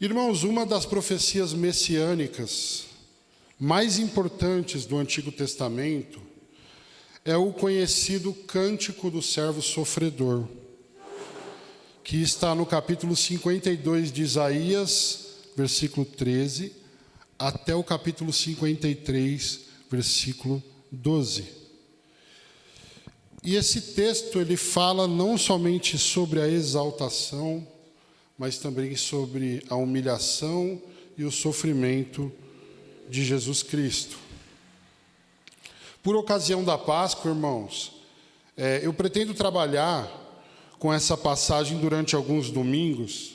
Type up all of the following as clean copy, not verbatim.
Irmãos, uma das profecias messiânicas mais importantes do Antigo Testamento é o conhecido Cântico do Servo Sofredor, que está no capítulo 52 de Isaías, versículo 13, até o capítulo 53, versículo 12. E esse texto, ele fala não somente sobre a exaltação, mas também sobre a humilhação e o sofrimento de Jesus Cristo. Por ocasião da Páscoa, irmãos, eu pretendo trabalhar com essa passagem durante alguns domingos,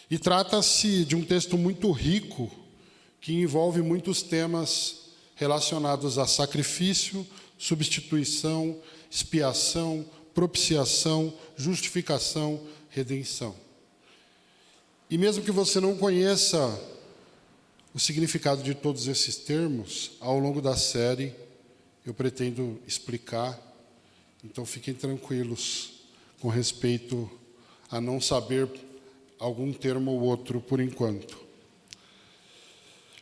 e trata-se de um texto muito rico, que envolve muitos temas relacionados a sacrifício, substituição, expiação, propiciação, justificação, redenção. E mesmo que você não conheça o significado de todos esses termos, ao longo da série eu pretendo explicar, então fiquem tranquilos com respeito a não saber algum termo ou outro por enquanto.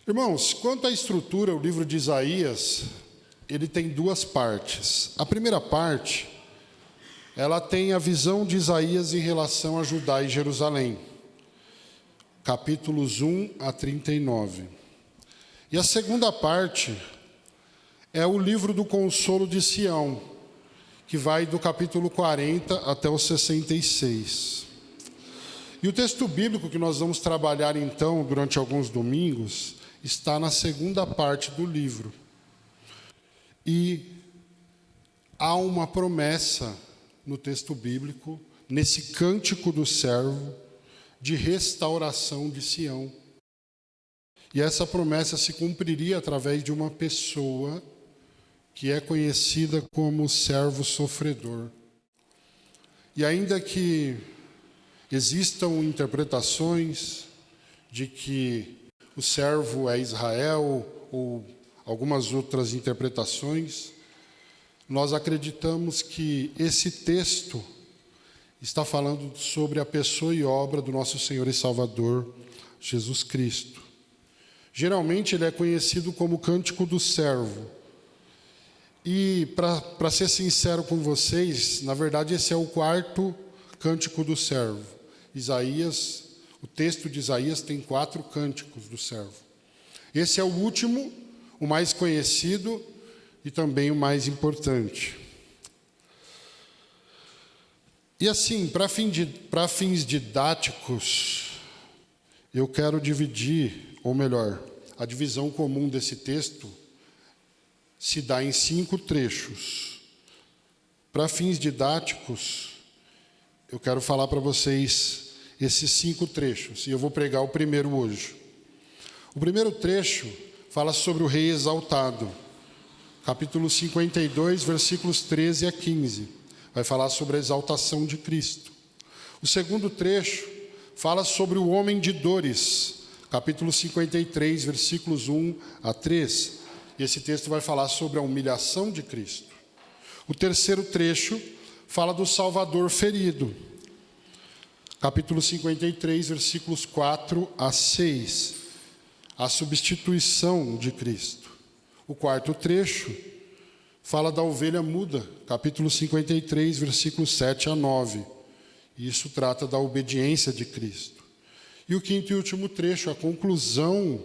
Irmãos, quanto à estrutura, o livro de Isaías, ele tem duas partes. A primeira parte, ela tem a visão de Isaías em relação a Judá e Jerusalém, capítulos 1 a 39. E a segunda parte é o livro do consolo de Sião, que vai do capítulo 40 até o 66. E o texto bíblico que nós vamos trabalhar então durante alguns domingos está na segunda parte do livro. E há uma promessa no texto bíblico, nesse cântico do servo, de restauração de Sião. E essa promessa se cumpriria através de uma pessoa que é conhecida como servo sofredor. E ainda que existam interpretações de que o servo é Israel ou algumas outras interpretações, nós acreditamos que esse texto está falando sobre a pessoa e obra do nosso Senhor e Salvador, Jesus Cristo. Geralmente ele é conhecido como Cântico do Servo. E, para ser sincero com vocês, na verdade esse é o quarto Cântico do Servo. Isaías, o texto de Isaías tem 4 cânticos do servo. Esse é o último, o mais conhecido e também o mais importante. E assim, para fins didáticos, eu quero dividir, ou melhor, a divisão comum desse texto se dá em 5 trechos. Para fins didáticos, eu quero falar para vocês esses 5 trechos, e eu vou pregar o primeiro hoje. O primeiro trecho fala sobre o rei exaltado, capítulo 52, versículos 13 a 15. Vai falar sobre a exaltação de Cristo. O segundo trecho fala sobre o homem de dores, capítulo 53, versículos 1 a 3. E esse texto vai falar sobre a humilhação de Cristo. O terceiro trecho fala do Salvador ferido, capítulo 53, versículos 4 a 6. A substituição de Cristo. O quarto trecho fala da ovelha muda, capítulo 53, versículos 7 a 9. E isso trata da obediência de Cristo. E o quinto e último trecho, a conclusão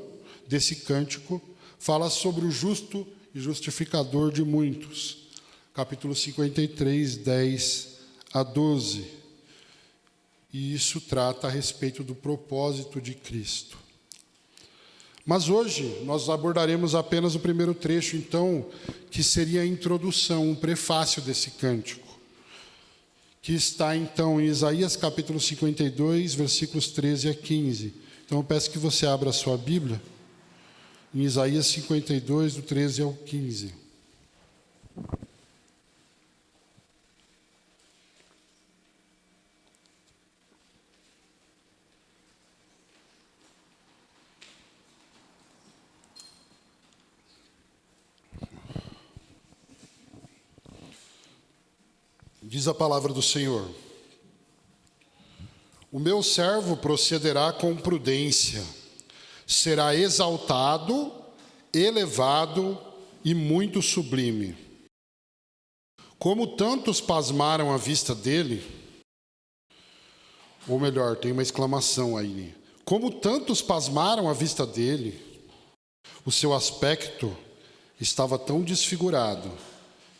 desse cântico, fala sobre o justo e justificador de muitos, capítulo 53, 10 a 12. E isso trata a respeito do propósito de Cristo. Mas hoje nós abordaremos apenas o primeiro trecho, então, que seria a introdução, um prefácio desse cântico, que está, então, em Isaías capítulo 52, versículos 13 a 15. Então, eu peço que você abra a sua Bíblia, em Isaías 52, do 13 ao 15. Diz a palavra do Senhor: O meu servo procederá com prudência, será exaltado, elevado e muito sublime. Como tantos pasmaram à vista dele, ou melhor, tem uma exclamação aí. Como tantos pasmaram à vista dele, o seu aspecto estava tão desfigurado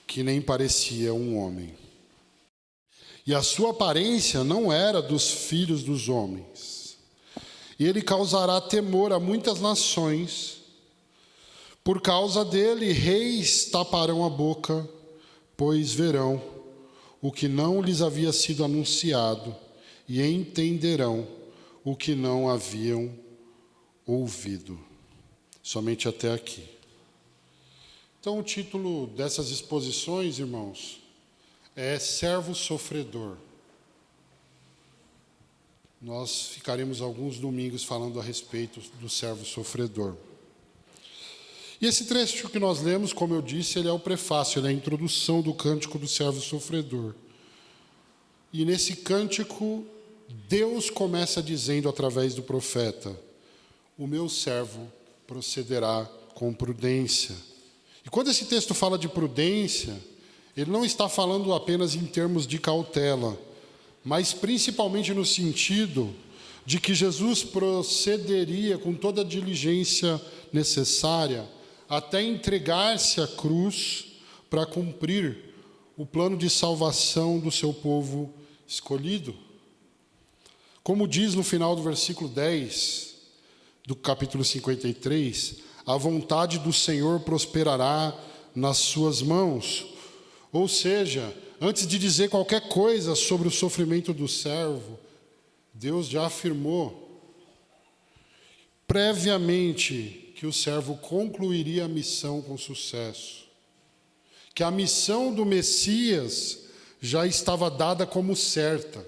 que nem parecia um homem. E a sua aparência não era dos filhos dos homens. E ele causará temor a muitas nações. Por causa dele, reis taparão a boca, pois verão o que não lhes havia sido anunciado e entenderão o que não haviam ouvido. Somente até aqui. Então, o título dessas exposições, irmãos, é Servo Sofredor. Nós ficaremos alguns domingos falando a respeito do servo sofredor. E esse trecho que nós lemos, como eu disse, ele é o prefácio, ele é a introdução do cântico do servo sofredor. E nesse cântico, Deus começa dizendo através do profeta: o meu servo procederá com prudência. E quando esse texto fala de prudência, ele não está falando apenas em termos de cautela, mas principalmente no sentido de que Jesus procederia com toda a diligência necessária até entregar-se à cruz para cumprir o plano de salvação do seu povo escolhido. Como diz no final do versículo 10 do capítulo 53, a vontade do Senhor prosperará nas suas mãos. Ou seja, antes de dizer qualquer coisa sobre o sofrimento do servo, Deus já afirmou previamente que o servo concluiria a missão com sucesso. Que a missão do Messias já estava dada como certa.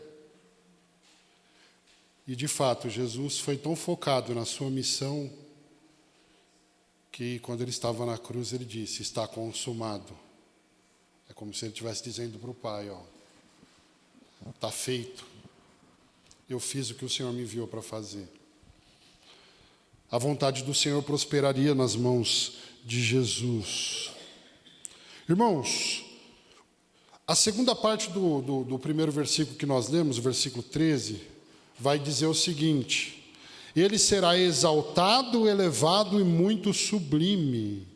E, de fato, Jesus foi tão focado na sua missão que, quando ele estava na cruz, ele disse: está consumado. É como se ele estivesse dizendo para o Pai: ó, está feito. Eu fiz o que o Senhor me enviou para fazer. A vontade do Senhor prosperaria nas mãos de Jesus. Irmãos, a segunda parte do primeiro versículo que nós lemos, o versículo 13, vai dizer o seguinte: ele será exaltado, elevado e muito sublime.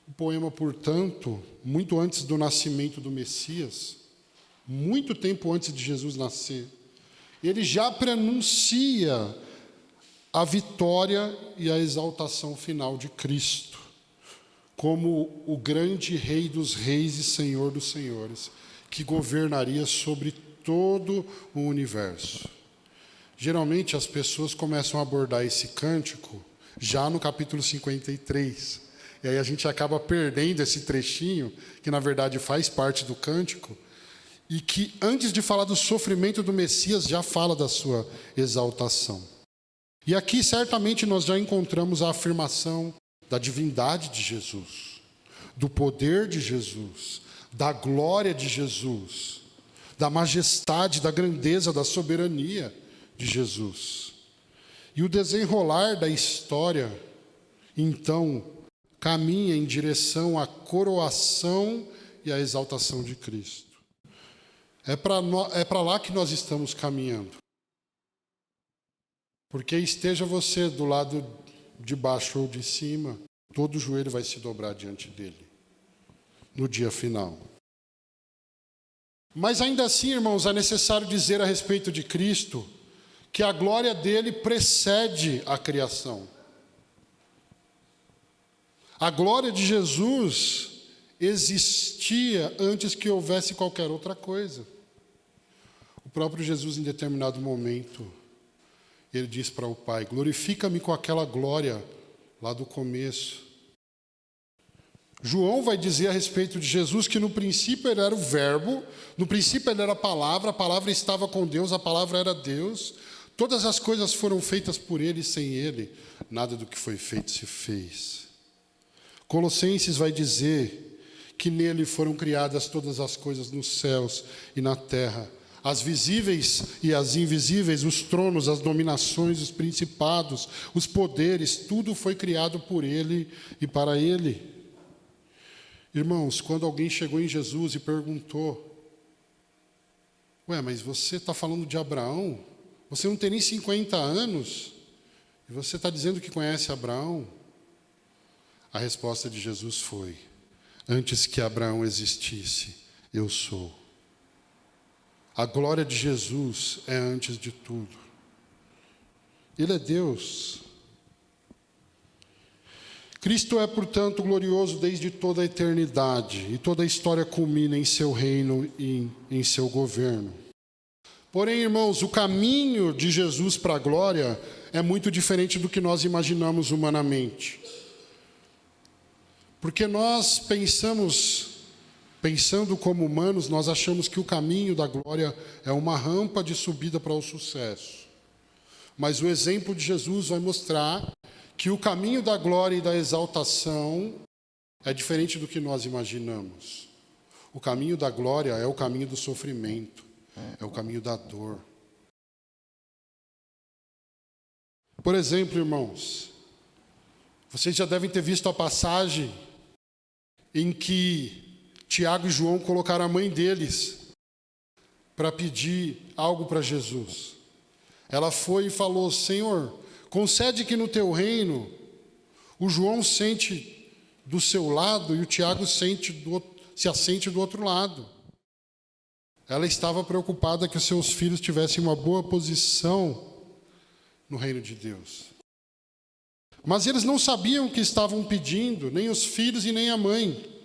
O poema, portanto, muito antes do nascimento do Messias, muito tempo antes de Jesus nascer, ele já prenuncia a vitória e a exaltação final de Cristo, como o grande Rei dos reis e Senhor dos senhores, que governaria sobre todo o universo. Geralmente as pessoas começam a abordar esse cântico já no capítulo 53. E aí a gente acaba perdendo esse trechinho, que na verdade faz parte do cântico, e que antes de falar do sofrimento do Messias, já fala da sua exaltação. E aqui certamente nós já encontramos a afirmação da divindade de Jesus, do poder de Jesus, da glória de Jesus, da majestade, da grandeza, da soberania de Jesus. E o desenrolar da história, então, caminha em direção à coroação e à exaltação de Cristo. É para lá que nós estamos caminhando. Porque esteja você do lado de baixo ou de cima, todo joelho vai se dobrar diante dele, no dia final. Mas ainda assim, irmãos, é necessário dizer a respeito de Cristo que a glória dele precede a criação. A glória de Jesus existia antes que houvesse qualquer outra coisa. O próprio Jesus, em determinado momento, ele diz para o Pai: glorifica-me com aquela glória lá do começo. João vai dizer a respeito de Jesus que no princípio ele era o verbo, no princípio ele era a palavra estava com Deus, a palavra era Deus. Todas as coisas foram feitas por ele e sem ele, nada do que foi feito se fez. Colossenses vai dizer que nele foram criadas todas as coisas nos céus e na terra, As visíveis e as invisíveis, os tronos, as dominações, os principados, os poderes, tudo foi criado por Ele e para Ele. Irmãos, quando alguém chegou em Jesus e perguntou: ué, mas você está falando de Abraão? Você não tem nem 50 anos e você está dizendo que conhece Abraão? A resposta de Jesus foi: antes que Abraão existisse, eu sou. A glória de Jesus é antes de tudo. Ele é Deus. Cristo é, portanto, glorioso desde toda a eternidade, e toda a história culmina em seu reino e em seu governo. Porém, irmãos, o caminho de Jesus para a glória é muito diferente do que nós imaginamos humanamente. Porque nós pensando como humanos, nós achamos que o caminho da glória é uma rampa de subida para o sucesso. Mas o exemplo de Jesus vai mostrar que o caminho da glória e da exaltação é diferente do que nós imaginamos. O caminho da glória é o caminho do sofrimento, é o caminho da dor. Por exemplo, irmãos, vocês já devem ter visto a passagem em que Tiago e João colocaram a mãe deles para pedir algo para Jesus. Ela foi e falou: Senhor, concede que no teu reino o João sente do seu lado e o Tiago se assente do outro lado. Ela estava preocupada que os seus filhos tivessem uma boa posição no reino de Deus. Mas eles não sabiam o que estavam pedindo, nem os filhos e nem a mãe.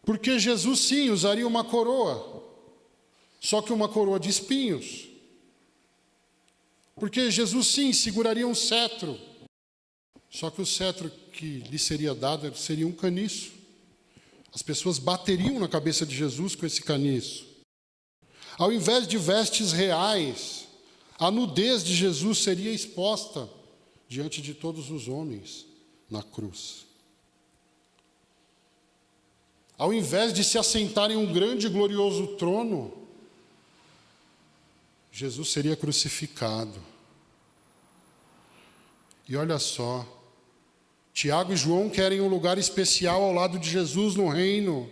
Porque Jesus, sim, usaria uma coroa, só que uma coroa de espinhos. Porque Jesus, sim, seguraria um cetro, só que o cetro que lhe seria dado seria um caniço. As pessoas bateriam na cabeça de Jesus com esse caniço. Ao invés de vestes reais, a nudez de Jesus seria exposta diante de todos os homens na cruz. Ao invés de se assentar em um grande e glorioso trono, Jesus seria crucificado. E olha só, Tiago e João querem um lugar especial ao lado de Jesus no reino.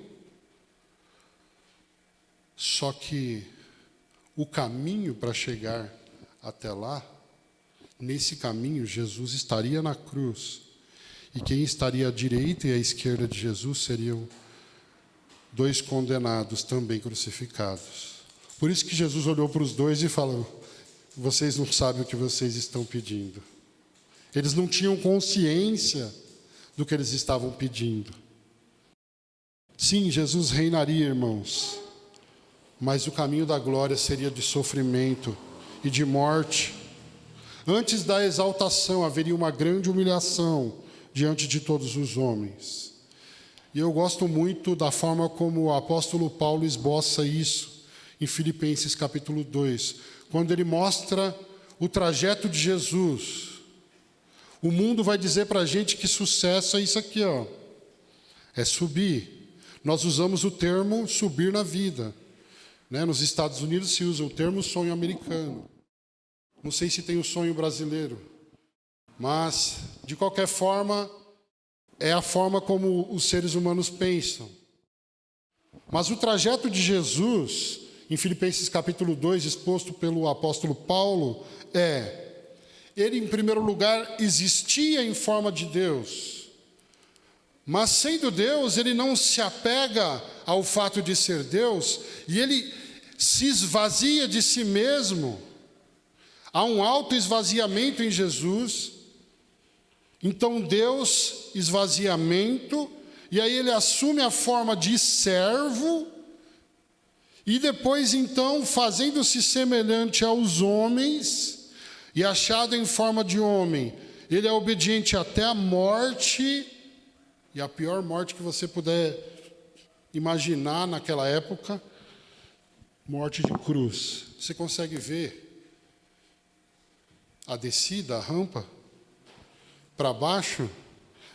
Só que o caminho para chegar até lá, nesse caminho, Jesus estaria na cruz. E quem estaria à direita e à esquerda de Jesus seriam dois condenados também crucificados. Por isso que Jesus olhou para os dois e falou: vocês não sabem o que vocês estão pedindo. Eles não tinham consciência do que eles estavam pedindo. Sim, Jesus reinaria, irmãos, mas o caminho da glória seria de sofrimento e de morte. Antes da exaltação haveria uma grande humilhação diante de todos os homens. E eu gosto muito da forma como o apóstolo Paulo esboça isso em Filipenses capítulo 2, quando ele mostra o trajeto de Jesus. O mundo vai dizer para a gente que sucesso é isso aqui, ó, é subir. Nós usamos o termo subir na vida, né? Nos Estados Unidos se usa o termo sonho americano. Não sei se tem o sonho brasileiro, mas, de qualquer forma, é a forma como os seres humanos pensam. Mas o trajeto de Jesus, em Filipenses capítulo 2, exposto pelo apóstolo Paulo, ele, em primeiro lugar, existia em forma de Deus. Mas, sendo Deus, ele não se apega ao fato de ser Deus, e ele se esvazia de si mesmo. Há um autoesvaziamento em Jesus. Então, Deus, esvaziamento, e aí ele assume a forma de servo, e depois, então, fazendo-se semelhante aos homens, e achado em forma de homem, ele é obediente até a morte, e a pior morte que você puder imaginar naquela época, morte de cruz. Você consegue ver a descida, a rampa, para baixo?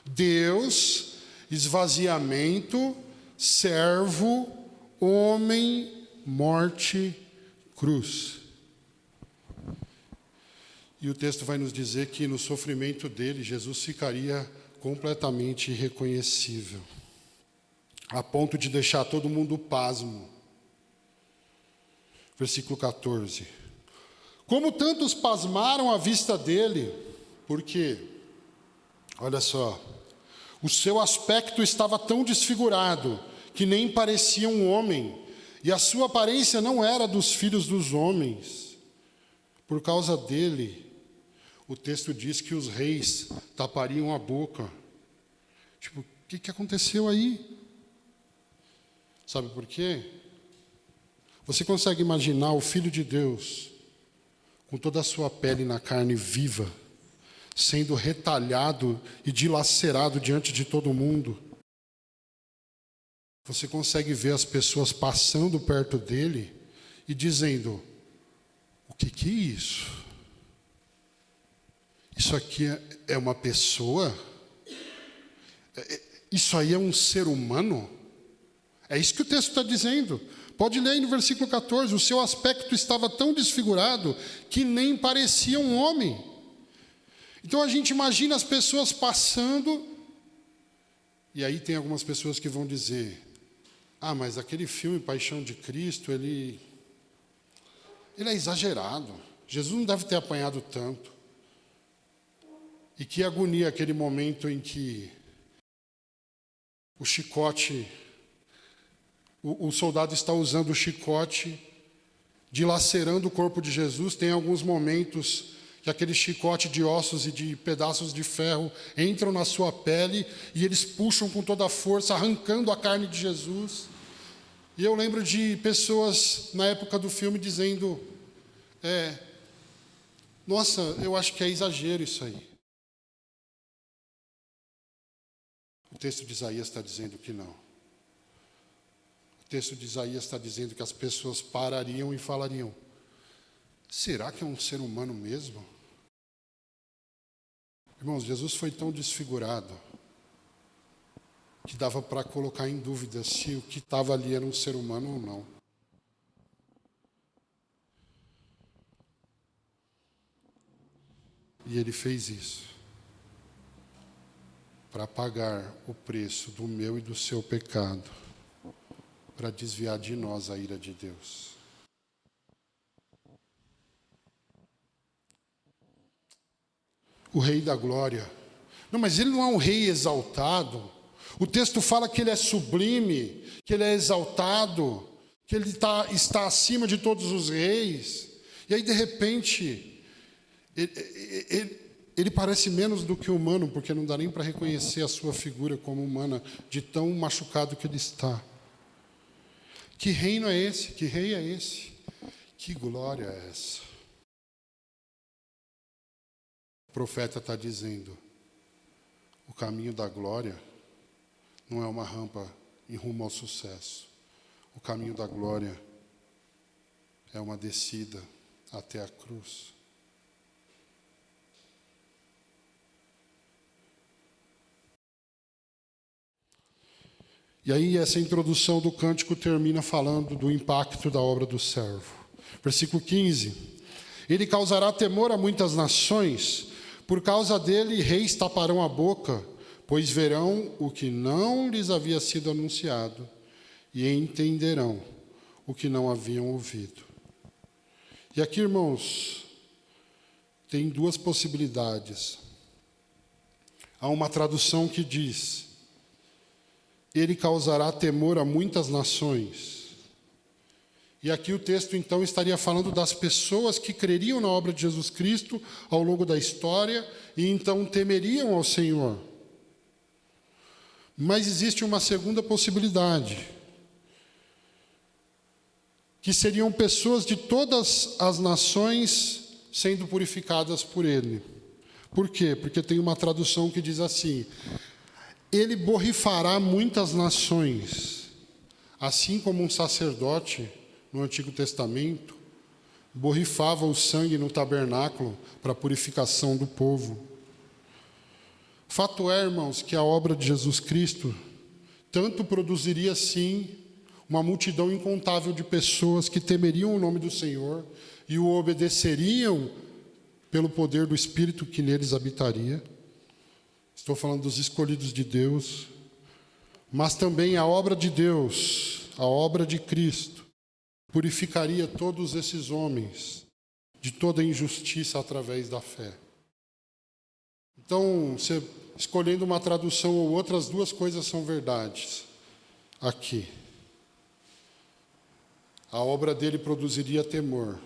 Deus, esvaziamento, servo, homem, morte cruz. E o texto vai nos dizer que no sofrimento dele, Jesus ficaria completamente irreconhecível, a ponto de deixar todo mundo pasmo. Versículo 14. Como tantos pasmaram à vista dele, porque, olha só, o seu aspecto estava tão desfigurado que nem parecia um homem, e a sua aparência não era dos filhos dos homens. Por causa dele, o texto diz que os reis tapariam a boca. Tipo, o que aconteceu aí? Sabe por quê? Você consegue imaginar o Filho de Deus, com toda a sua pele na carne viva, sendo retalhado e dilacerado diante de todo mundo? Você consegue ver as pessoas passando perto dele e dizendo: o que é isso? Isso aqui é uma pessoa? Isso aí é um ser humano? É isso que o texto está dizendo. Pode ler aí no versículo 14. O seu aspecto estava tão desfigurado que nem parecia um homem. Então a gente imagina as pessoas passando, e aí tem algumas pessoas que vão dizer: ah, mas aquele filme Paixão de Cristo, ele é exagerado. Jesus não deve ter apanhado tanto. E que agonia aquele momento em que o chicote, o soldado está usando o chicote, dilacerando o corpo de Jesus. Tem alguns momentos que aquele chicote de ossos e de pedaços de ferro entram na sua pele e eles puxam com toda a força, arrancando a carne de Jesus. E eu lembro de pessoas na época do filme dizendo: nossa, eu acho que é exagero isso aí. O texto de Isaías está dizendo que não. O texto de Isaías está dizendo que as pessoas parariam e falariam: será que é um ser humano mesmo? Irmãos, Jesus foi tão desfigurado que dava para colocar em dúvida se o que estava ali era um ser humano ou não. E ele fez isso para pagar o preço do meu e do seu pecado, para desviar de nós a ira de Deus. O Rei da Glória. Não, mas ele não é um rei exaltado. O texto fala que ele é sublime, que ele é exaltado, que ele está acima de todos os reis. E aí, de repente, ele parece menos do que humano, porque não dá nem para reconhecer a sua figura como humana, de tão machucado que ele está. Que reino é esse? Que rei é esse? Que glória é essa? O profeta está dizendo: o caminho da glória não é uma rampa em rumo ao sucesso. O caminho da glória é uma descida até a cruz. E aí essa introdução do cântico termina falando do impacto da obra do servo. Versículo 15. Ele causará temor a muitas nações, por causa dele reis taparão a boca, pois verão o que não lhes havia sido anunciado e entenderão o que não haviam ouvido. E aqui, irmãos, tem duas possibilidades. Há uma tradução que diz: ele causará temor a muitas nações. E aqui o texto, então, estaria falando das pessoas que creriam na obra de Jesus Cristo ao longo da história e então temeriam ao Senhor. Mas existe uma segunda possibilidade, que seriam pessoas de todas as nações sendo purificadas por Ele. Por quê? Porque tem uma tradução que diz assim: ele borrifará muitas nações, assim como um sacerdote no Antigo Testamento borrifava o sangue no tabernáculo para a purificação do povo. Fato é, irmãos, que a obra de Jesus Cristo tanto produziria, sim, uma multidão incontável de pessoas que temeriam o nome do Senhor e o obedeceriam pelo poder do Espírito que neles habitaria. Estou falando dos escolhidos de Deus, mas também a obra de Deus, a obra de Cristo, purificaria todos esses homens de toda injustiça através da fé. Então, você escolhendo uma tradução ou outra, as duas coisas são verdades aqui. A obra dele produziria temor,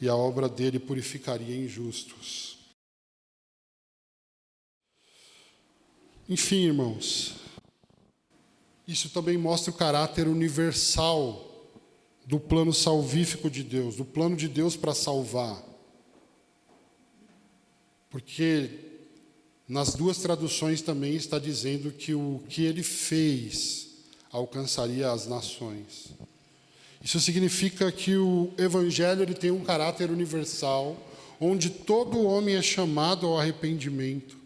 e a obra dele purificaria injustos. Enfim, irmãos, isso também mostra o caráter universal do plano salvífico de Deus, do plano de Deus para salvar. Porque nas duas traduções também está dizendo que o que ele fez alcançaria as nações. Isso significa que o Evangelho ele tem um caráter universal, onde todo homem é chamado ao arrependimento.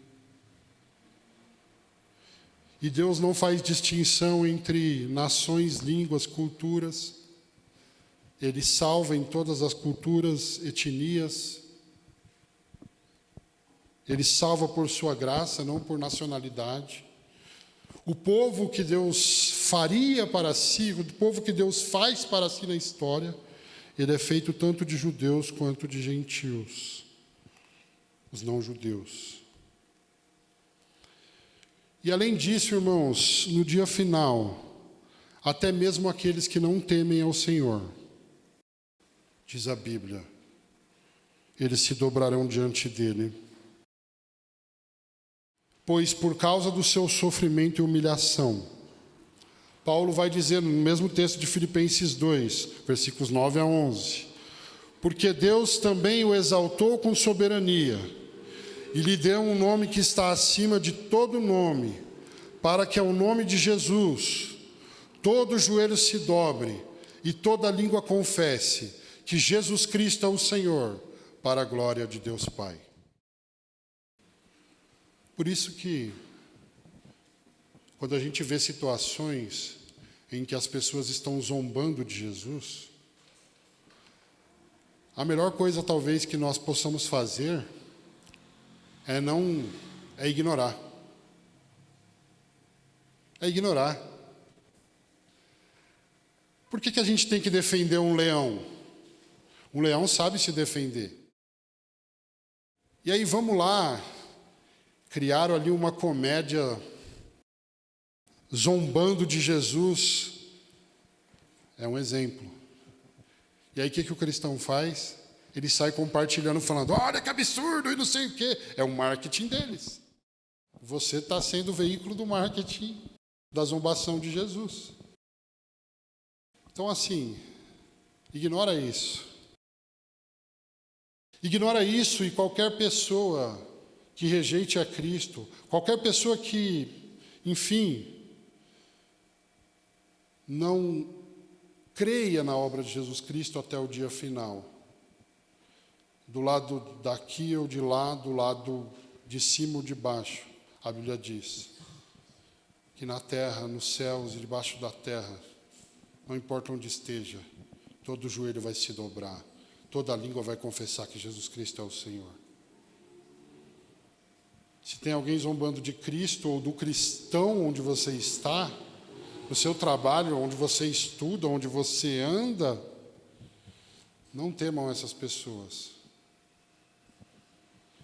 E Deus não faz distinção entre nações, línguas, culturas. Ele salva em todas as culturas, etnias. Ele salva por sua graça, não por nacionalidade. O povo que Deus faria para si, o povo que Deus faz para si na história, ele é feito tanto de judeus quanto de gentios, os não-judeus. E além disso, irmãos, no dia final, até mesmo aqueles que não temem ao Senhor, diz a Bíblia, eles se dobrarão diante dele. Pois por causa do seu sofrimento e humilhação, Paulo vai dizer no mesmo texto de Filipenses 2, versículos 9 a 11, porque Deus também o exaltou com soberania, e lhe deu um nome que está acima de todo nome, para que ao nome de Jesus todo joelho se dobre e toda língua confesse que Jesus Cristo é o Senhor, para a glória de Deus Pai. Por isso que, quando a gente vê situações em que as pessoas estão zombando de Jesus, a melhor coisa talvez que nós possamos fazer é ignorar. É ignorar. Por que a gente tem que defender um leão? Um leão sabe se defender. E aí vamos lá, criaram ali uma comédia zombando de Jesus. É um exemplo. E aí o que o cristão faz? Ele sai compartilhando, falando, olha que absurdo e não sei o quê. É o marketing deles. Você está sendo o veículo do marketing da zombação de Jesus. Então, assim, ignora isso. Ignora isso e qualquer pessoa que rejeite a Cristo, qualquer pessoa que, enfim, não creia na obra de Jesus Cristo até o dia final, do lado daqui ou de lá, do lado de cima ou de baixo, a Bíblia diz que na terra, nos céus e debaixo da terra, não importa onde esteja, todo joelho vai se dobrar, toda língua vai confessar que Jesus Cristo é o Senhor. Se tem alguém zombando de Cristo ou do cristão onde você está, no seu trabalho, onde você estuda, onde você anda, não temam essas pessoas.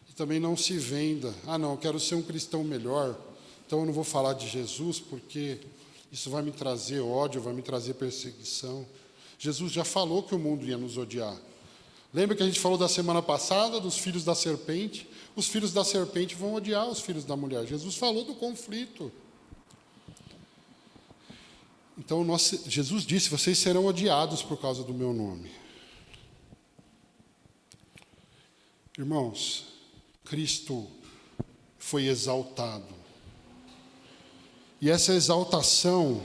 E também não se venda. Não, eu quero ser um cristão melhor, então eu não vou falar de Jesus porque isso vai me trazer ódio, vai me trazer perseguição. Jesus já falou que o mundo ia nos odiar. Lembra que a gente falou da semana passada dos filhos da serpente? Os filhos da serpente vão odiar os filhos da mulher. Jesus falou do conflito. Então, Jesus disse, vocês serão odiados por causa do meu nome. Irmãos, Cristo foi exaltado. E essa exaltação,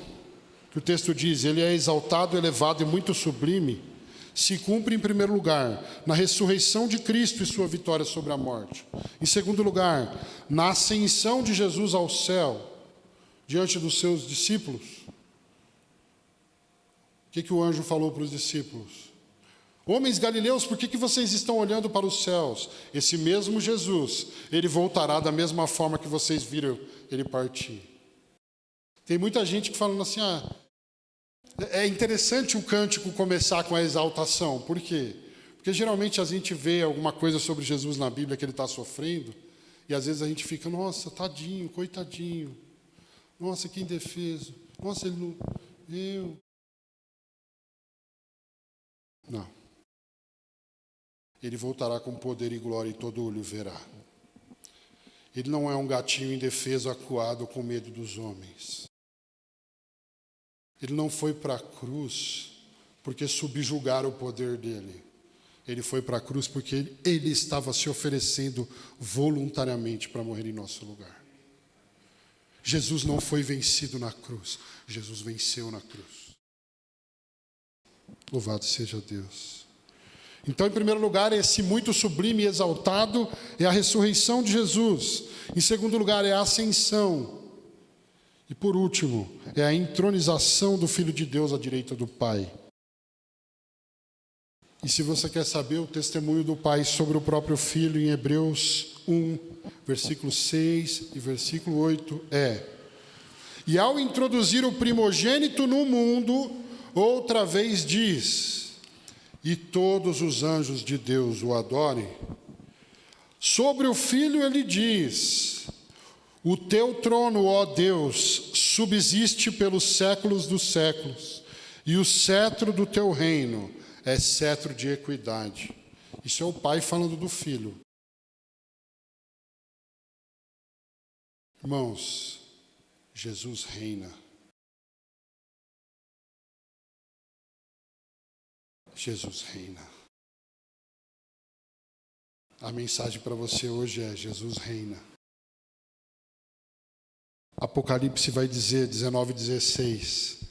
que o texto diz, ele é exaltado, elevado e muito sublime, se cumpre em primeiro lugar na ressurreição de Cristo e sua vitória sobre a morte. Em segundo lugar, na ascensão de Jesus ao céu, diante dos seus discípulos. que o anjo falou para os discípulos? Homens galileus, por que vocês estão olhando para os céus? Esse mesmo Jesus, ele voltará da mesma forma que vocês viram ele partir. Tem muita gente que falando assim, é interessante o cântico começar com a exaltação. Por quê? Porque geralmente a gente vê alguma coisa sobre Jesus na Bíblia que ele está sofrendo, e às vezes a gente fica, nossa, tadinho, coitadinho. Nossa, que indefeso. Nossa, ele não... Não. Ele voltará com poder e glória e todo olho verá. Ele não é um gatinho indefeso, acuado, com medo dos homens. Ele não foi para a cruz porque subjugaram o poder dele. Ele foi para a cruz porque ele estava se oferecendo voluntariamente para morrer em nosso lugar. Jesus não foi vencido na cruz. Jesus venceu na cruz. Louvado seja Deus. Então, em primeiro lugar, esse muito sublime e exaltado é a ressurreição de Jesus. Em segundo lugar, é a ascensão. E por último, é a entronização do Filho de Deus à direita do Pai. E se você quer saber o testemunho do Pai sobre o próprio Filho, em Hebreus 1, versículo 6 e versículo 8, e ao introduzir o primogênito no mundo, outra vez diz... E todos os anjos de Deus o adorem. Sobre o Filho ele diz: o teu trono, ó Deus, subsiste pelos séculos dos séculos, e o cetro do teu reino é cetro de equidade. Isso é o Pai falando do Filho. Irmãos, Jesus reina. Jesus reina. A mensagem para você hoje é: Jesus reina. Apocalipse vai dizer, 19:16,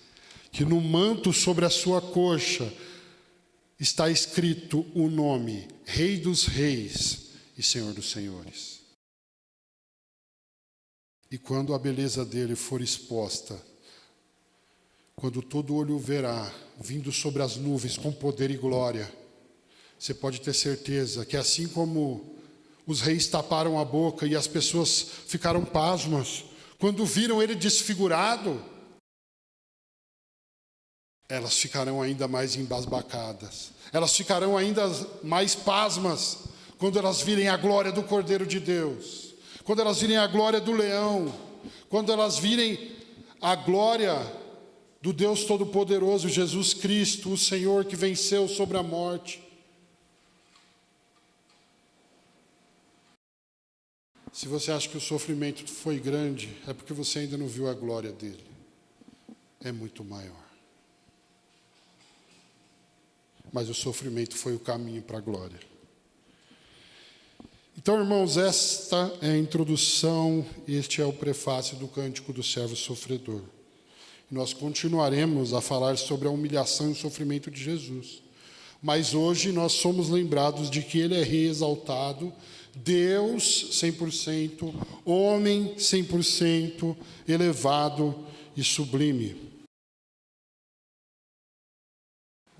que no manto sobre a sua coxa está escrito o nome Rei dos Reis e Senhor dos Senhores. E quando a beleza dele for exposta, quando todo olho o verá, vindo sobre as nuvens com poder e glória, você pode ter certeza que assim como os reis taparam a boca e as pessoas ficaram pasmas, quando viram ele desfigurado, elas ficarão ainda mais embasbacadas. Elas ficarão ainda mais pasmas quando elas virem a glória do Cordeiro de Deus, quando elas virem a glória do leão, quando elas virem a glória do Deus Todo-Poderoso, Jesus Cristo, o Senhor que venceu sobre a morte. Se você acha que o sofrimento foi grande, é porque você ainda não viu a glória dele. É muito maior. Mas o sofrimento foi o caminho para a glória. Então, irmãos, esta é a introdução, este é o prefácio do Cântico do Servo Sofredor. Nós continuaremos a falar sobre a humilhação e o sofrimento de Jesus. Mas hoje nós somos lembrados de que ele é rei exaltado, Deus 100%, homem 100%, elevado e sublime.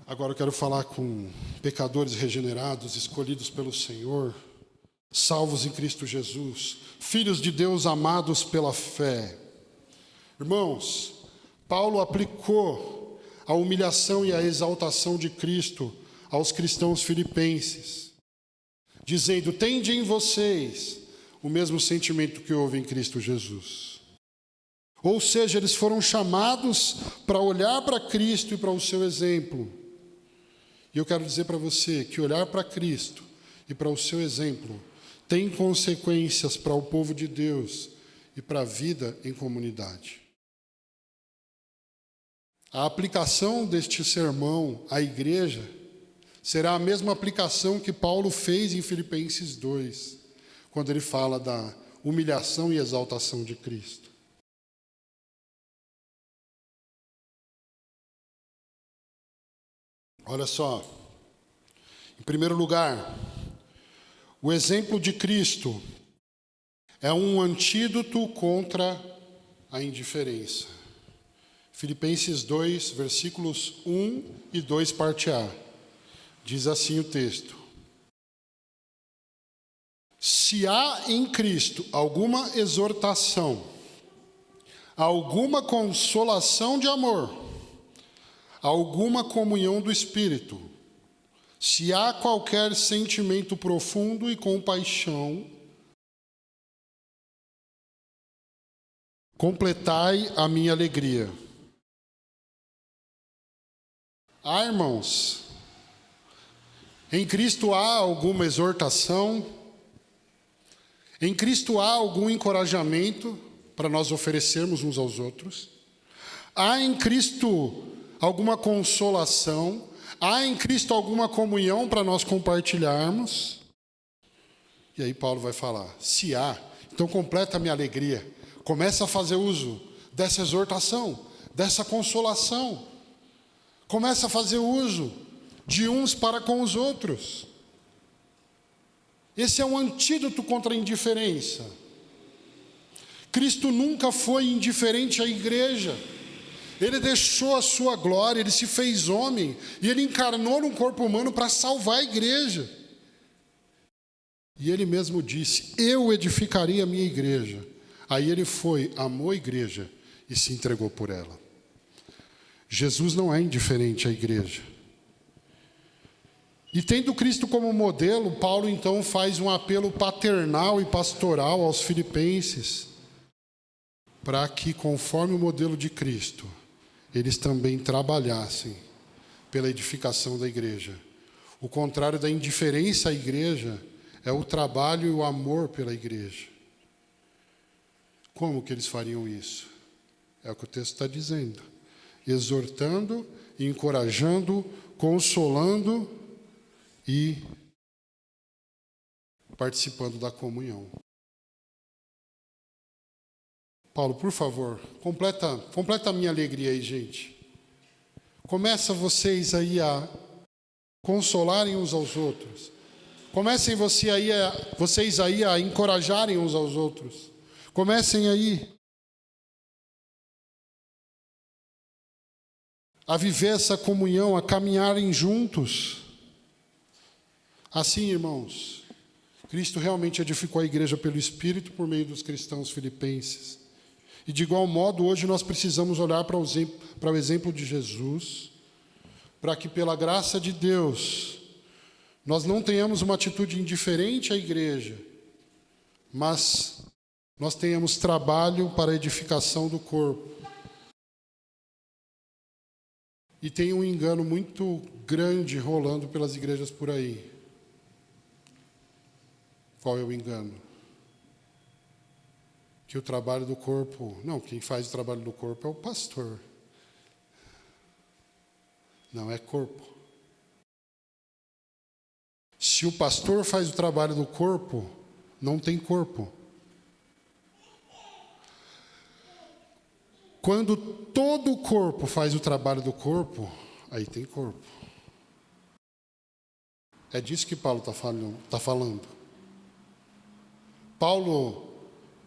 Agora eu quero falar com pecadores regenerados, escolhidos pelo Senhor, salvos em Cristo Jesus, filhos de Deus amados pela fé. Irmãos, Paulo aplicou a humilhação e a exaltação de Cristo aos cristãos filipenses, dizendo: tende em vocês o mesmo sentimento que houve em Cristo Jesus. Ou seja, eles foram chamados para olhar para Cristo e para o seu exemplo. E eu quero dizer para você que olhar para Cristo e para o seu exemplo tem consequências para o povo de Deus e para a vida em comunidade. A aplicação deste sermão à igreja será a mesma aplicação que Paulo fez em Filipenses 2, quando ele fala da humilhação e exaltação de Cristo. Olha só, em primeiro lugar, o exemplo de Cristo é um antídoto contra a indiferença. Filipenses 2, versículos 1 e 2, parte A. Diz assim o texto: se há em Cristo alguma exortação, alguma consolação de amor, alguma comunhão do Espírito, se há qualquer sentimento profundo e compaixão, completai a minha alegria. Irmãos, em Cristo há alguma exortação, em Cristo há algum encorajamento para nós oferecermos uns aos outros, há em Cristo alguma consolação, há em Cristo alguma comunhão para nós compartilharmos. E aí Paulo vai falar, se há, então completa a minha alegria, começa a fazer uso dessa exortação, dessa consolação, começa a fazer uso de uns para com os outros. Esse é um antídoto contra a indiferença. Cristo nunca foi indiferente à igreja. Ele deixou a sua glória, ele se fez homem, e ele encarnou num corpo humano para salvar a igreja. E ele mesmo disse, eu edificarei a minha igreja. Aí ele foi, amou a igreja e se entregou por ela. Jesus não é indiferente à igreja. E tendo Cristo como modelo, Paulo então faz um apelo paternal e pastoral aos filipenses, para que, conforme o modelo de Cristo, eles também trabalhassem pela edificação da igreja. O contrário da indiferença à igreja é o trabalho e o amor pela igreja. Como que eles fariam isso? É o que o texto está dizendo. Exortando, encorajando, consolando e participando da comunhão. Paulo, por favor, completa a minha alegria aí, gente. Começa vocês aí a consolarem uns aos outros. Comecem vocês aí a encorajarem uns aos outros. Comecem aí a viver essa comunhão, a caminharem juntos. Assim, irmãos, Cristo realmente edificou a igreja pelo Espírito por meio dos cristãos filipenses. E de igual modo, hoje nós precisamos olhar para o exemplo de Jesus, para que pela graça de Deus, nós não tenhamos uma atitude indiferente à igreja, mas nós tenhamos trabalho para a edificação do corpo. E tem um engano muito grande rolando pelas igrejas por aí. Qual é o engano? Que o trabalho do corpo... Não, quem faz o trabalho do corpo é o pastor. Não é corpo. Se o pastor faz o trabalho do corpo, não tem corpo. Quando todo o corpo faz o trabalho do corpo, aí tem corpo. É disso que Paulo está falando. Paulo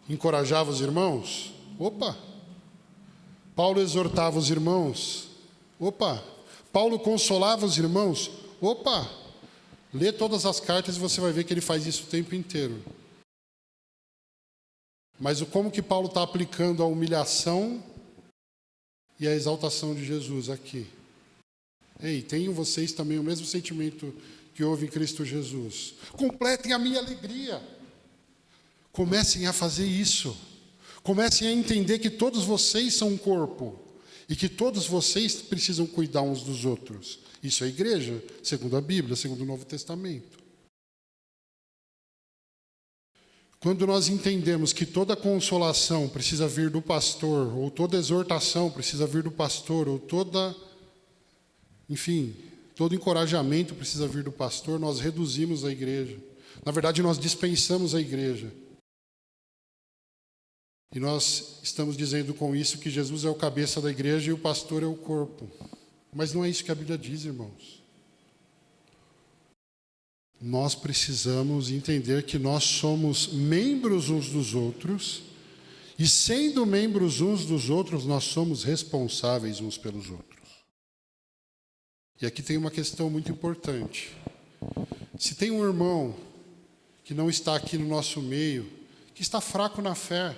encorajava os irmãos? Opa! Paulo exortava os irmãos? Opa! Paulo consolava os irmãos? Opa! Lê todas as cartas e você vai ver que ele faz isso o tempo inteiro. Mas como que Paulo está aplicando a humilhação e a exaltação de Jesus aqui? Ei, tenham vocês também o mesmo sentimento que houve em Cristo Jesus. Completem a minha alegria. Comecem a fazer isso. Comecem a entender que todos vocês são um corpo e que todos vocês precisam cuidar uns dos outros. Isso é igreja, segundo a Bíblia, segundo o Novo Testamento. Quando nós entendemos que toda consolação precisa vir do pastor, ou toda exortação precisa vir do pastor, ou todo encorajamento precisa vir do pastor, nós reduzimos a igreja. Na verdade, nós dispensamos a igreja. E nós estamos dizendo com isso que Jesus é o cabeça da igreja e o pastor é o corpo. Mas não é isso que a Bíblia diz, irmãos. Nós precisamos entender que nós somos membros uns dos outros E sendo membros uns dos outros, nós somos responsáveis uns pelos outros. E aqui tem uma questão muito importante. Se tem um irmão que não está aqui no nosso meio, que está fraco na fé,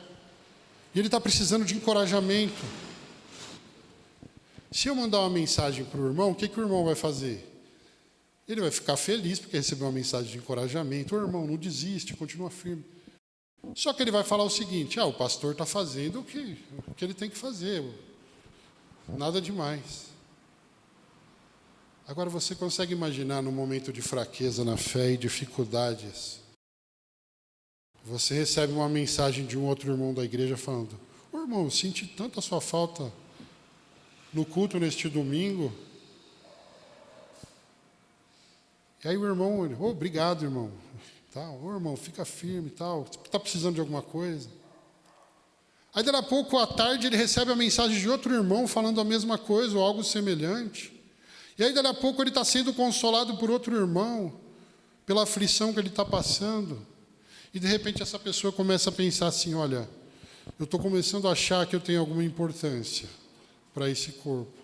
e ele está precisando de encorajamento, se eu mandar uma mensagem para o irmão, o que o irmão vai fazer? Ele vai ficar feliz porque recebeu uma mensagem de encorajamento. Ô irmão, não desiste, continua firme. Só que ele vai falar o seguinte: o pastor está fazendo o que ele tem que fazer. Nada demais. Agora você consegue imaginar num momento de fraqueza na fé e dificuldades, você recebe uma mensagem de um outro irmão da igreja falando: ô irmão, eu senti tanto a sua falta no culto neste domingo. E aí o irmão, obrigado, irmão. Ô irmão, fica firme e tal. Está precisando de alguma coisa? Aí daqui a pouco, à tarde, ele recebe a mensagem de outro irmão falando a mesma coisa ou algo semelhante. E aí daqui a pouco ele está sendo consolado por outro irmão, pela aflição que ele está passando. E de repente essa pessoa começa a pensar assim: olha, eu estou começando a achar que eu tenho alguma importância para esse corpo.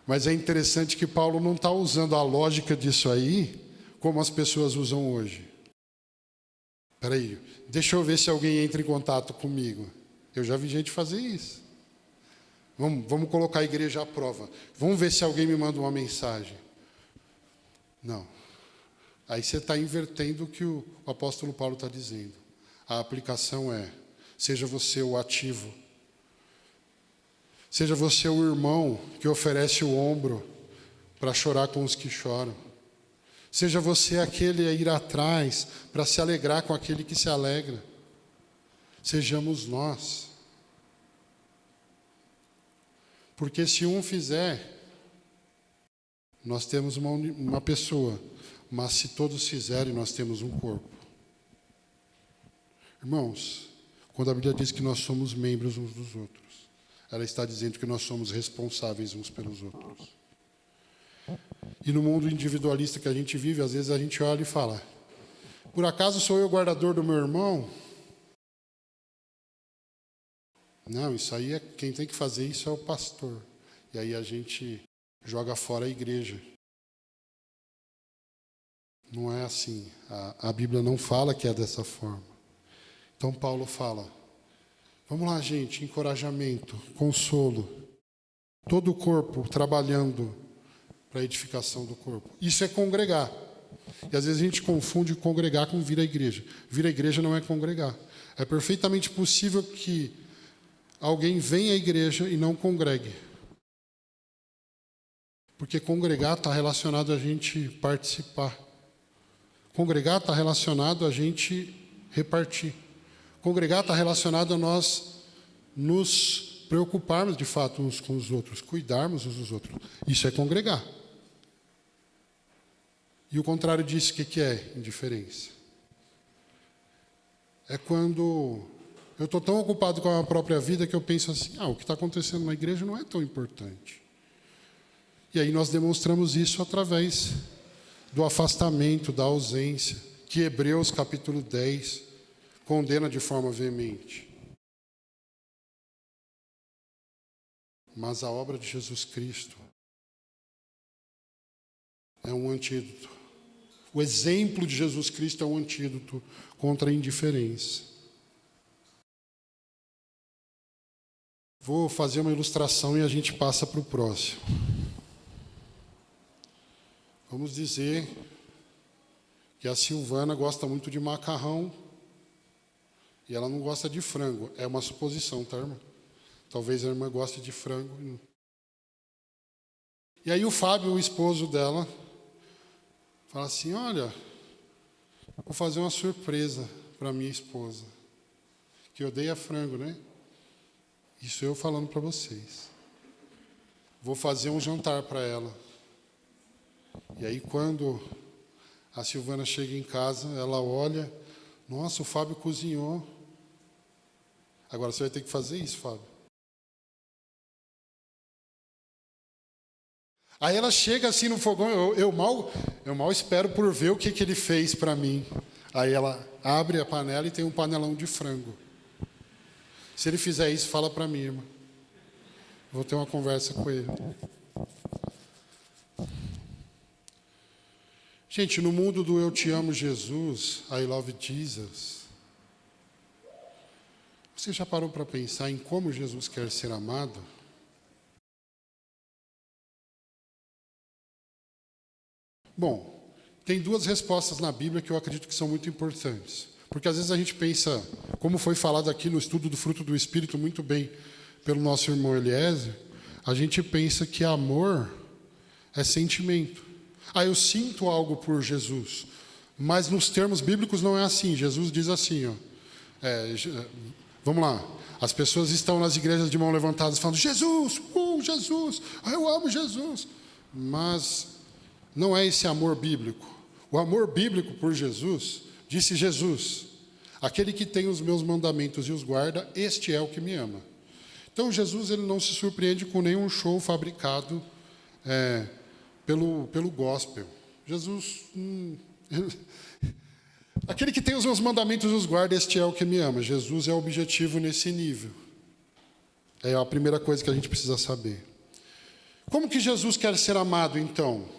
Mas é interessante que Paulo não está usando a lógica disso aí como as pessoas usam hoje. Espera aí, deixa eu ver se alguém entra em contato comigo. Eu já vi gente fazer isso. Vamos colocar a igreja à prova. Vamos ver se alguém me manda uma mensagem. Não. Aí você está invertendo o que o apóstolo Paulo está dizendo. A aplicação é: seja você o ativo. Seja você o irmão que oferece o ombro para chorar com os que choram. Seja você aquele a ir atrás para se alegrar com aquele que se alegra. Sejamos nós. Porque se um fizer, nós temos uma pessoa. Mas se todos fizerem, nós temos um corpo. Irmãos, quando a Bíblia diz que nós somos membros uns dos outros, ela está dizendo que nós somos responsáveis uns pelos outros. E no mundo individualista que a gente vive, às vezes a gente olha e fala: por acaso sou eu o guardador do meu irmão? Não, isso aí quem tem que fazer isso é o pastor. E aí a gente joga fora a igreja. Não é assim. A Bíblia não fala que é dessa forma. Então Paulo fala: vamos lá, gente, encorajamento, consolo. Todo o corpo trabalhando para a edificação do corpo. Isso é congregar. E às vezes a gente confunde congregar com vir à igreja. Vir à igreja não é congregar. É perfeitamente possível que alguém venha à igreja e não congregue. Porque congregar está relacionado a gente participar. Congregar está relacionado a gente repartir. Congregar está relacionado a nós nos preocuparmos de fato uns com os outros, cuidarmos uns dos outros. Isso é congregar. E o contrário disso, o que é indiferença? É quando eu estou tão ocupado com a própria vida que eu penso assim: o que está acontecendo na igreja não é tão importante. E aí nós demonstramos isso através do afastamento, da ausência, que Hebreus capítulo 10 condena de forma veemente. Mas a obra de Jesus Cristo é um antídoto. O exemplo de Jesus Cristo é um antídoto contra a indiferença. Vou fazer uma ilustração e a gente passa para o próximo. Vamos dizer que a Silvana gosta muito de macarrão e ela não gosta de frango. É uma suposição, tá, irmã? Talvez a irmã goste de frango. E aí o Fábio, o esposo dela, fala assim: olha, vou fazer uma surpresa para minha esposa, que odeia frango, né? Isso eu falando para vocês. Vou fazer um jantar para ela. E aí quando a Silvana chega em casa, ela olha: nossa, o Fábio cozinhou. Agora você vai ter que fazer isso, Fábio. Aí ela chega assim no fogão, eu mal espero por ver o que ele fez para mim. Aí ela abre a panela e tem um panelão de frango. Se ele fizer isso, fala para mim, irmã. Vou ter uma conversa com ele. Gente, no mundo do eu te amo, Jesus, I love Jesus, você já parou para pensar em como Jesus quer ser amado? Bom, tem duas respostas na Bíblia que eu acredito que são muito importantes. Porque às vezes a gente pensa, como foi falado aqui no estudo do fruto do Espírito muito bem pelo nosso irmão Eliezer, a gente pensa que amor é sentimento. Eu sinto algo por Jesus. Mas nos termos bíblicos não é assim. Jesus diz assim, vamos lá. As pessoas estão nas igrejas de mão levantadas falando, Jesus, Jesus, eu amo Jesus. Mas não é esse amor bíblico. O amor bíblico por Jesus, disse Jesus, aquele que tem os meus mandamentos e os guarda, este é o que me ama. Então Jesus ele não se surpreende com nenhum show fabricado pelo gospel. Jesus, aquele que tem os meus mandamentos e os guarda, este é o que me ama. Jesus é objetivo nesse nível. É a primeira coisa que a gente precisa saber. Como que Jesus quer ser amado, então?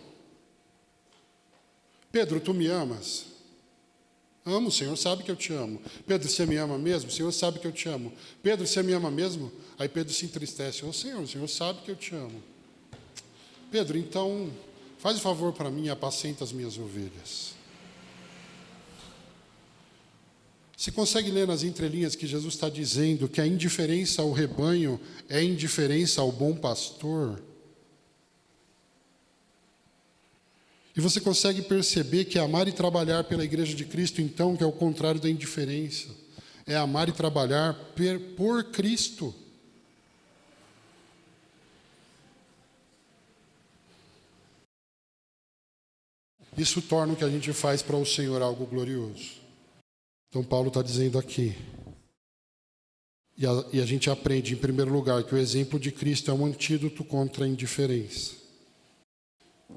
Pedro, tu me amas? Amo, o Senhor sabe que eu te amo. Pedro, você me ama mesmo? O Senhor sabe que eu te amo. Pedro, você me ama mesmo? Aí Pedro se entristece. O Senhor sabe que eu te amo. Pedro, então, faz um favor para mim e apacenta as minhas ovelhas. Você consegue ler nas entrelinhas que Jesus está dizendo que a indiferença ao rebanho é indiferença ao bom pastor? E você consegue perceber que amar e trabalhar pela Igreja de Cristo, então, que é o contrário da indiferença, é amar e trabalhar por Cristo. Isso torna o que a gente faz para o Senhor algo glorioso. Então Paulo está dizendo aqui, e a gente aprende, em primeiro lugar, que o exemplo de Cristo é um antídoto contra a indiferença.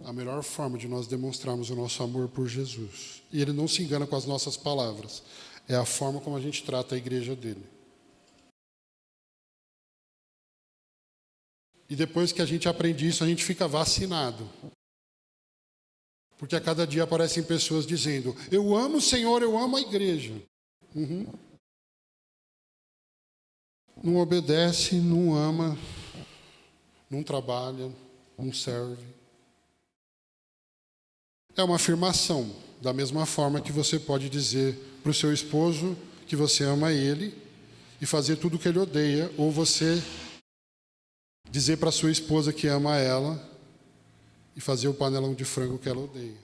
A melhor forma de nós demonstrarmos o nosso amor por Jesus, e ele não se engana com as nossas palavras, é a forma como a gente trata a igreja dele. E depois que a gente aprende isso, a gente fica vacinado. Porque a cada dia aparecem pessoas dizendo, eu amo o Senhor, eu amo a igreja. Não obedece, não ama, não trabalha, não serve. É uma afirmação, da mesma forma que você pode dizer para o seu esposo que você ama ele e fazer tudo o que ele odeia, ou você dizer para a sua esposa que ama ela e fazer o panelão de frango que ela odeia.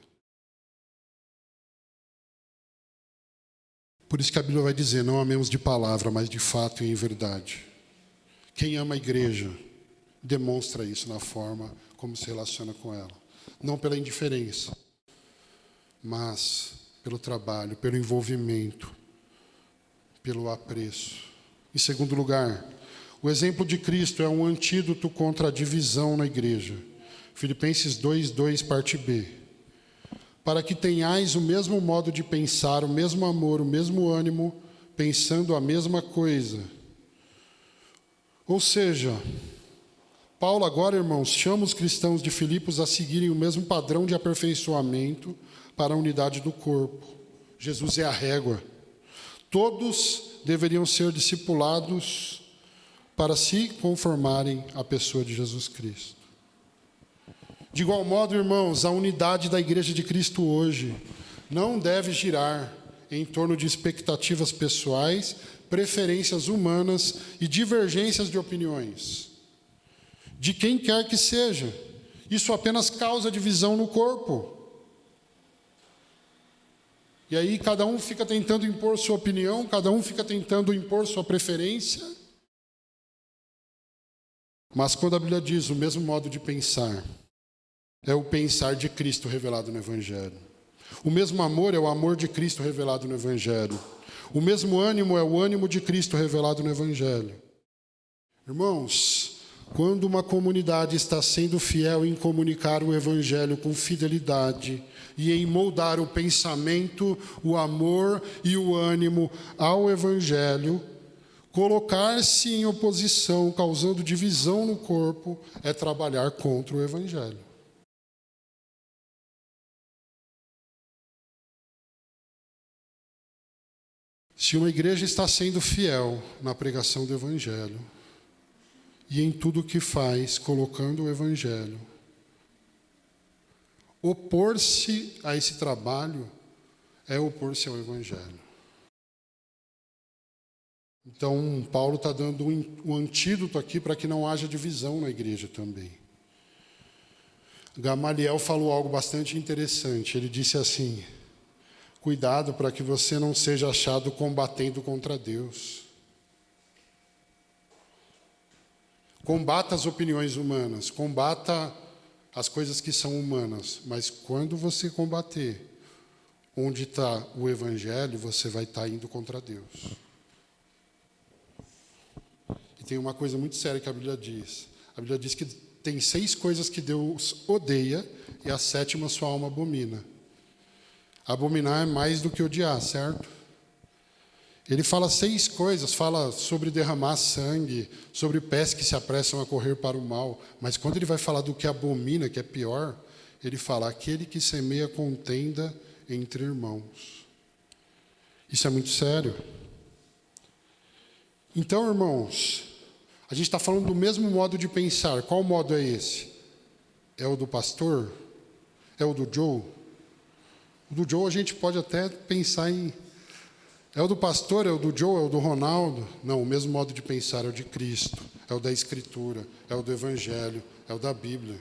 Por isso que a Bíblia vai dizer, não amemos de palavra, mas de fato e em verdade. Quem ama a igreja demonstra isso na forma como se relaciona com ela. Não pela indiferença, mas pelo trabalho, pelo envolvimento, pelo apreço. Em segundo lugar, o exemplo de Cristo é um antídoto contra a divisão na igreja. Filipenses 2:2, parte B. Para que tenhais o mesmo modo de pensar, o mesmo amor, o mesmo ânimo, pensando a mesma coisa. Ou seja, Paulo agora, irmãos, chama os cristãos de Filipos a seguirem o mesmo padrão de aperfeiçoamento para a unidade do corpo. Jesus é a régua. Todos deveriam ser discipulados para se conformarem à pessoa de Jesus Cristo. De igual modo, irmãos, a unidade da Igreja de Cristo hoje não deve girar em torno de expectativas pessoais, preferências humanas e divergências de opiniões. De quem quer que seja. Isso apenas causa divisão no corpo. E aí cada um fica tentando impor sua opinião, cada um fica tentando impor sua preferência. Mas quando a Bíblia diz o mesmo modo de pensar, é o pensar de Cristo revelado no Evangelho. O mesmo amor é o amor de Cristo revelado no Evangelho. O mesmo ânimo é o ânimo de Cristo revelado no Evangelho. Irmãos, Quando uma comunidade está sendo fiel em comunicar o Evangelho com fidelidade e em moldar o pensamento, o amor e o ânimo ao Evangelho, colocar-se em oposição, causando divisão no corpo, é trabalhar contra o Evangelho. Se uma igreja está sendo fiel na pregação do Evangelho e em tudo o que faz, colocando o Evangelho, opor-se a esse trabalho é opor-se ao Evangelho. Então, Paulo está dando um antídoto aqui para que não haja divisão na igreja também. Gamaliel falou algo bastante interessante. Ele disse assim: cuidado para que você não seja achado combatendo contra Deus. Combata as opiniões humanas, combata as coisas que são humanas, mas quando você combater onde está o Evangelho, você vai estar indo contra Deus. E tem uma coisa muito séria que a Bíblia diz. A Bíblia diz que tem 6 coisas que Deus odeia e a 7ª sua alma abomina. Abominar é mais do que odiar, certo? Ele fala 6 coisas, fala sobre derramar sangue, sobre pés que se apressam a correr para o mal. Mas quando ele vai falar do que abomina, que é pior, ele fala: aquele que semeia contenda entre irmãos. Isso é muito sério. Então, irmãos, a gente está falando do mesmo modo de pensar. Qual modo é esse? É o do pastor? É o do Joe? O do Joe a gente pode até pensar em... É o do pastor, é o do Joe, é o do Ronaldo? Não, o mesmo modo de pensar é o de Cristo, é o da Escritura, é o do Evangelho, é o da Bíblia.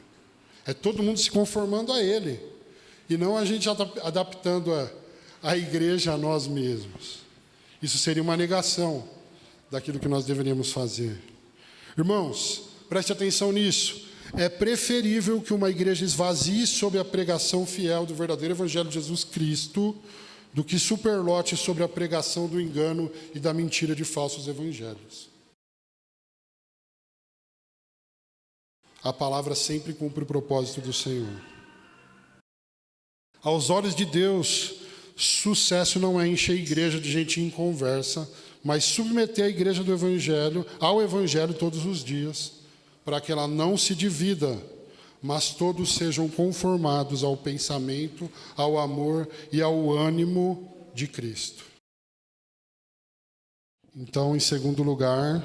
É todo mundo se conformando a Ele. E não a gente adaptando a igreja a nós mesmos. Isso seria uma negação daquilo que nós deveríamos fazer. Irmãos, preste atenção nisso. É preferível que uma igreja esvazie sob a pregação fiel do verdadeiro Evangelho de Jesus Cristo do que superlote sobre a pregação do engano e da mentira de falsos evangelhos. A palavra sempre cumpre o propósito do Senhor. Aos olhos de Deus, sucesso não é encher a igreja de gente em conversa, mas submeter a igreja do Evangelho ao Evangelho todos os dias, para que ela não se divida, mas todos sejam conformados ao pensamento, ao amor e ao ânimo de Cristo. Então, em segundo lugar,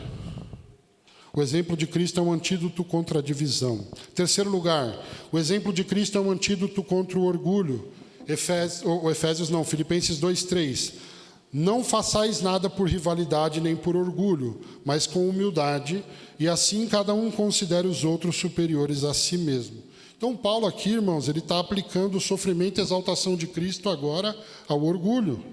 o exemplo de Cristo é um antídoto contra a divisão. Terceiro lugar, o exemplo de Cristo é um antídoto contra o orgulho. Filipenses 2:3. Não façais nada por rivalidade nem por orgulho, mas com humildade, e assim cada um considere os outros superiores a si mesmo. Então, Paulo aqui, irmãos, ele está aplicando o sofrimento e exaltação de Cristo agora ao orgulho.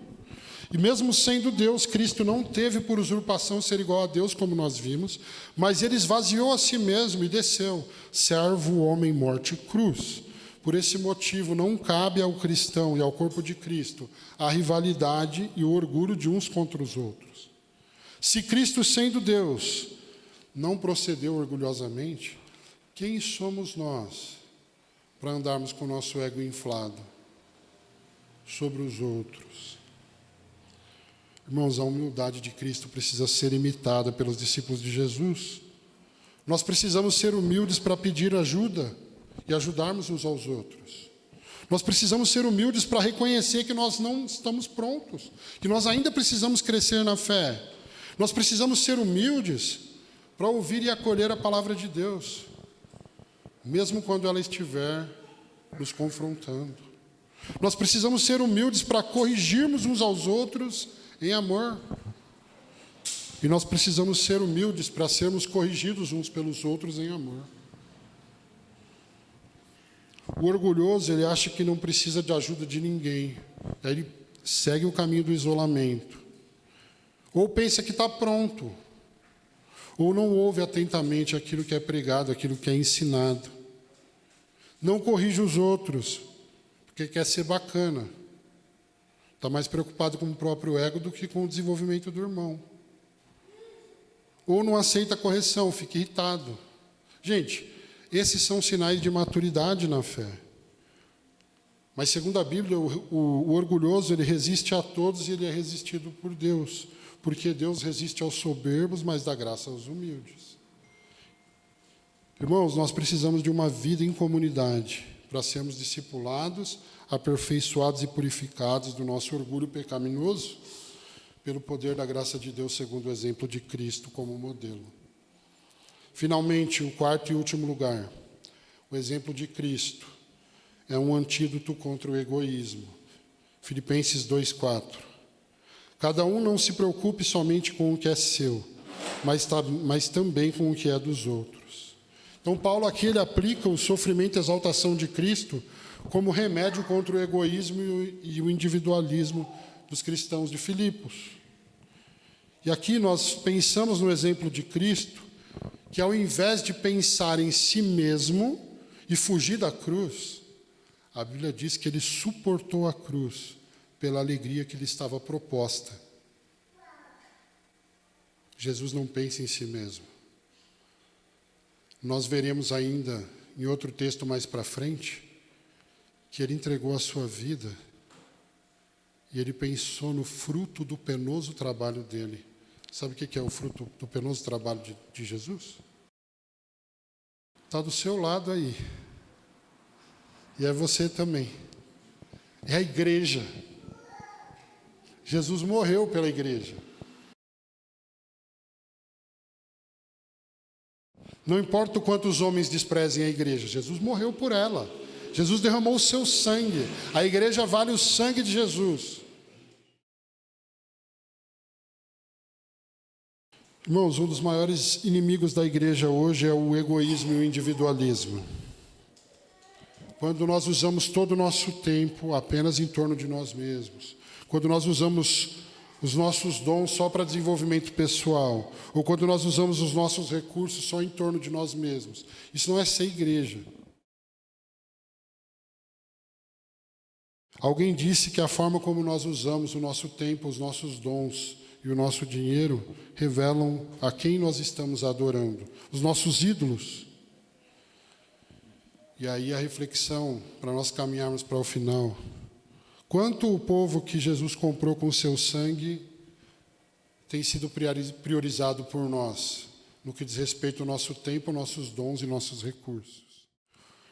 E mesmo sendo Deus, Cristo não teve por usurpação ser igual a Deus, como nós vimos, mas ele esvaziou a si mesmo e desceu, servo, homem, morte e cruz. Por esse motivo, não cabe ao cristão e ao corpo de Cristo a rivalidade e o orgulho de uns contra os outros. Se Cristo, sendo Deus, não procedeu orgulhosamente, quem somos nós para andarmos com o nosso ego inflado sobre os outros? Irmãos, a humildade de Cristo precisa ser imitada pelos discípulos de Jesus. Nós precisamos ser humildes para pedir ajuda e ajudarmos uns aos outros. Nós precisamos ser humildes para reconhecer que nós não estamos prontos, que nós ainda precisamos crescer na fé. Nós precisamos ser humildes para ouvir e acolher a palavra de Deus, mesmo quando ela estiver nos confrontando. Nós precisamos ser humildes para corrigirmos uns aos outros em amor. E nós precisamos ser humildes para sermos corrigidos uns pelos outros em amor. O orgulhoso, ele acha que não precisa de ajuda de ninguém. Aí ele segue o caminho do isolamento. Ou pensa que está pronto. Ou não ouve atentamente aquilo que é pregado, aquilo que é ensinado. Não corrige os outros, porque quer ser bacana. Está mais preocupado com o próprio ego do que com o desenvolvimento do irmão. Ou não aceita a correção, fica irritado. Gente, esses são sinais de maturidade na fé. Mas, segundo a Bíblia, o orgulhoso, ele resiste a todos e ele é resistido por Deus. Porque Deus resiste aos soberbos, mas dá graça aos humildes. Irmãos, nós precisamos de uma vida em comunidade para sermos discipulados, aperfeiçoados e purificados do nosso orgulho pecaminoso pelo poder da graça de Deus, segundo o exemplo de Cristo como modelo. Finalmente, o quarto e último lugar, o exemplo de Cristo é um antídoto contra o egoísmo. Filipenses 2:4. Cada um não se preocupe somente com o que é seu, mas também com o que é dos outros. Então, Paulo aqui ele aplica o sofrimento e exaltação de Cristo como remédio contra o egoísmo e o individualismo dos cristãos de Filipos. E aqui nós pensamos no exemplo de Cristo, que ao invés de pensar em si mesmo e fugir da cruz, a Bíblia diz que ele suportou a cruz pela alegria que lhe estava proposta. Jesus não pensa em si mesmo. Nós veremos ainda, em outro texto mais para frente, que ele entregou a sua vida e ele pensou no fruto do penoso trabalho dele. Sabe o que é o fruto do penoso trabalho de Jesus? Está do seu lado aí. E é você também. É a igreja. Jesus morreu pela igreja. Não importa o quanto os homens desprezem a igreja, Jesus morreu por ela. Jesus derramou o seu sangue. A igreja vale o sangue de Jesus. Irmãos, um dos maiores inimigos da igreja hoje é o egoísmo e o individualismo. Quando nós usamos todo o nosso tempo apenas em torno de nós mesmos, quando nós usamos os nossos dons só para desenvolvimento pessoal, ou quando nós usamos os nossos recursos só em torno de nós mesmos, isso não é ser igreja. Alguém disse que a forma como nós usamos o nosso tempo, os nossos dons e o nosso dinheiro revelam a quem nós estamos adorando, os nossos ídolos. E aí a reflexão, para nós caminharmos para o final. Quanto o povo que Jesus comprou com o seu sangue tem sido priorizado por nós, no que diz respeito ao nosso tempo, nossos dons e nossos recursos?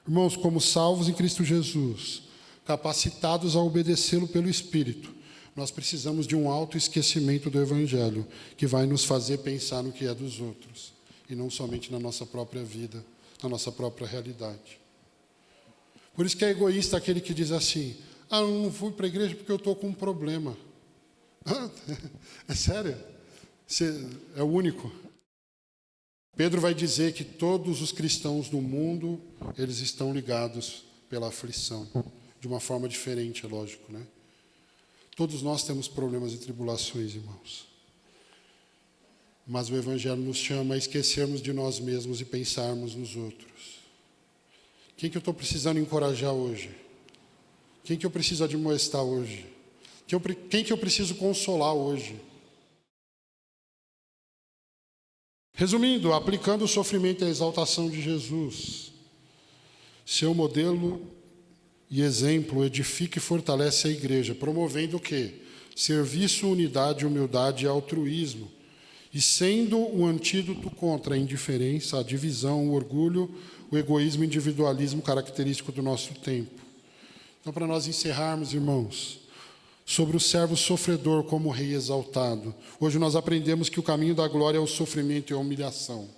Irmãos, como salvos em Cristo Jesus, capacitados a obedecê-lo pelo Espírito, nós precisamos de um autoesquecimento do Evangelho, que vai nos fazer pensar no que é dos outros, e não somente na nossa própria vida, na nossa própria realidade. Por isso que é egoísta aquele que diz assim: ah, eu não fui para a igreja porque eu estou com um problema. Ah, é sério? Você é o único? Pedro vai dizer que todos os cristãos do mundo, eles estão ligados pela aflição. De uma forma diferente, é lógico, né? Todos nós temos problemas e tribulações, irmãos. Mas o Evangelho nos chama a esquecermos de nós mesmos e pensarmos nos outros. Quem que eu estou precisando encorajar hoje? Quem que eu preciso admoestar hoje? Quem que eu preciso consolar hoje? Resumindo, aplicando o sofrimento e a exaltação de Jesus, seu modelo e exemplo edifica e fortalece a igreja, promovendo o quê? Serviço, unidade, humildade e altruísmo, e sendo um antídoto contra a indiferença, a divisão, o orgulho, o egoísmo e o individualismo característico do nosso tempo. Então, para nós encerrarmos, irmãos, sobre o servo sofredor como rei exaltado, hoje nós aprendemos que o caminho da glória é o sofrimento e a humilhação.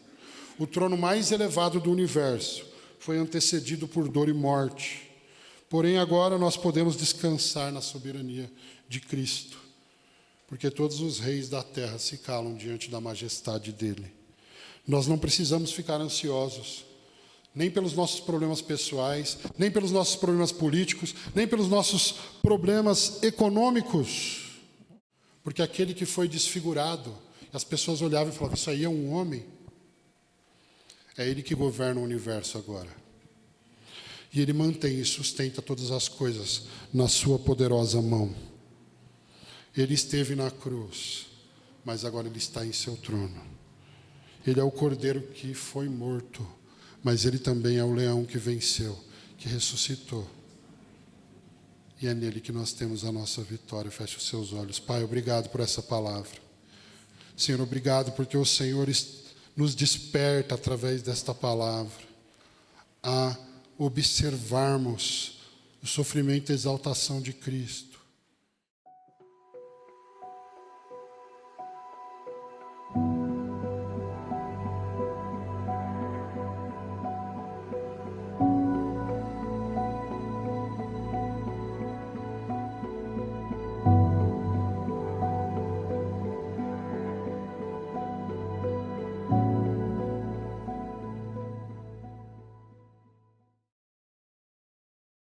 O trono mais elevado do universo foi antecedido por dor e morte. Porém, agora nós podemos descansar na soberania de Cristo, porque todos os reis da terra se calam diante da majestade dele. Nós não precisamos ficar ansiosos, nem pelos nossos problemas pessoais, nem pelos nossos problemas políticos, nem pelos nossos problemas econômicos, porque aquele que foi desfigurado, as pessoas olhavam e falavam: isso aí é um homem. É ele que governa o universo agora. E ele mantém e sustenta todas as coisas na sua poderosa mão. Ele esteve na cruz, mas agora ele está em seu trono. Ele é o cordeiro que foi morto mas Ele também é o leão que venceu, que ressuscitou. E é nele que nós temos a nossa vitória. Feche os seus olhos. Pai, obrigado por essa palavra. Senhor, obrigado porque o Senhor nos desperta através desta palavra a observarmos o sofrimento e a exaltação de Cristo.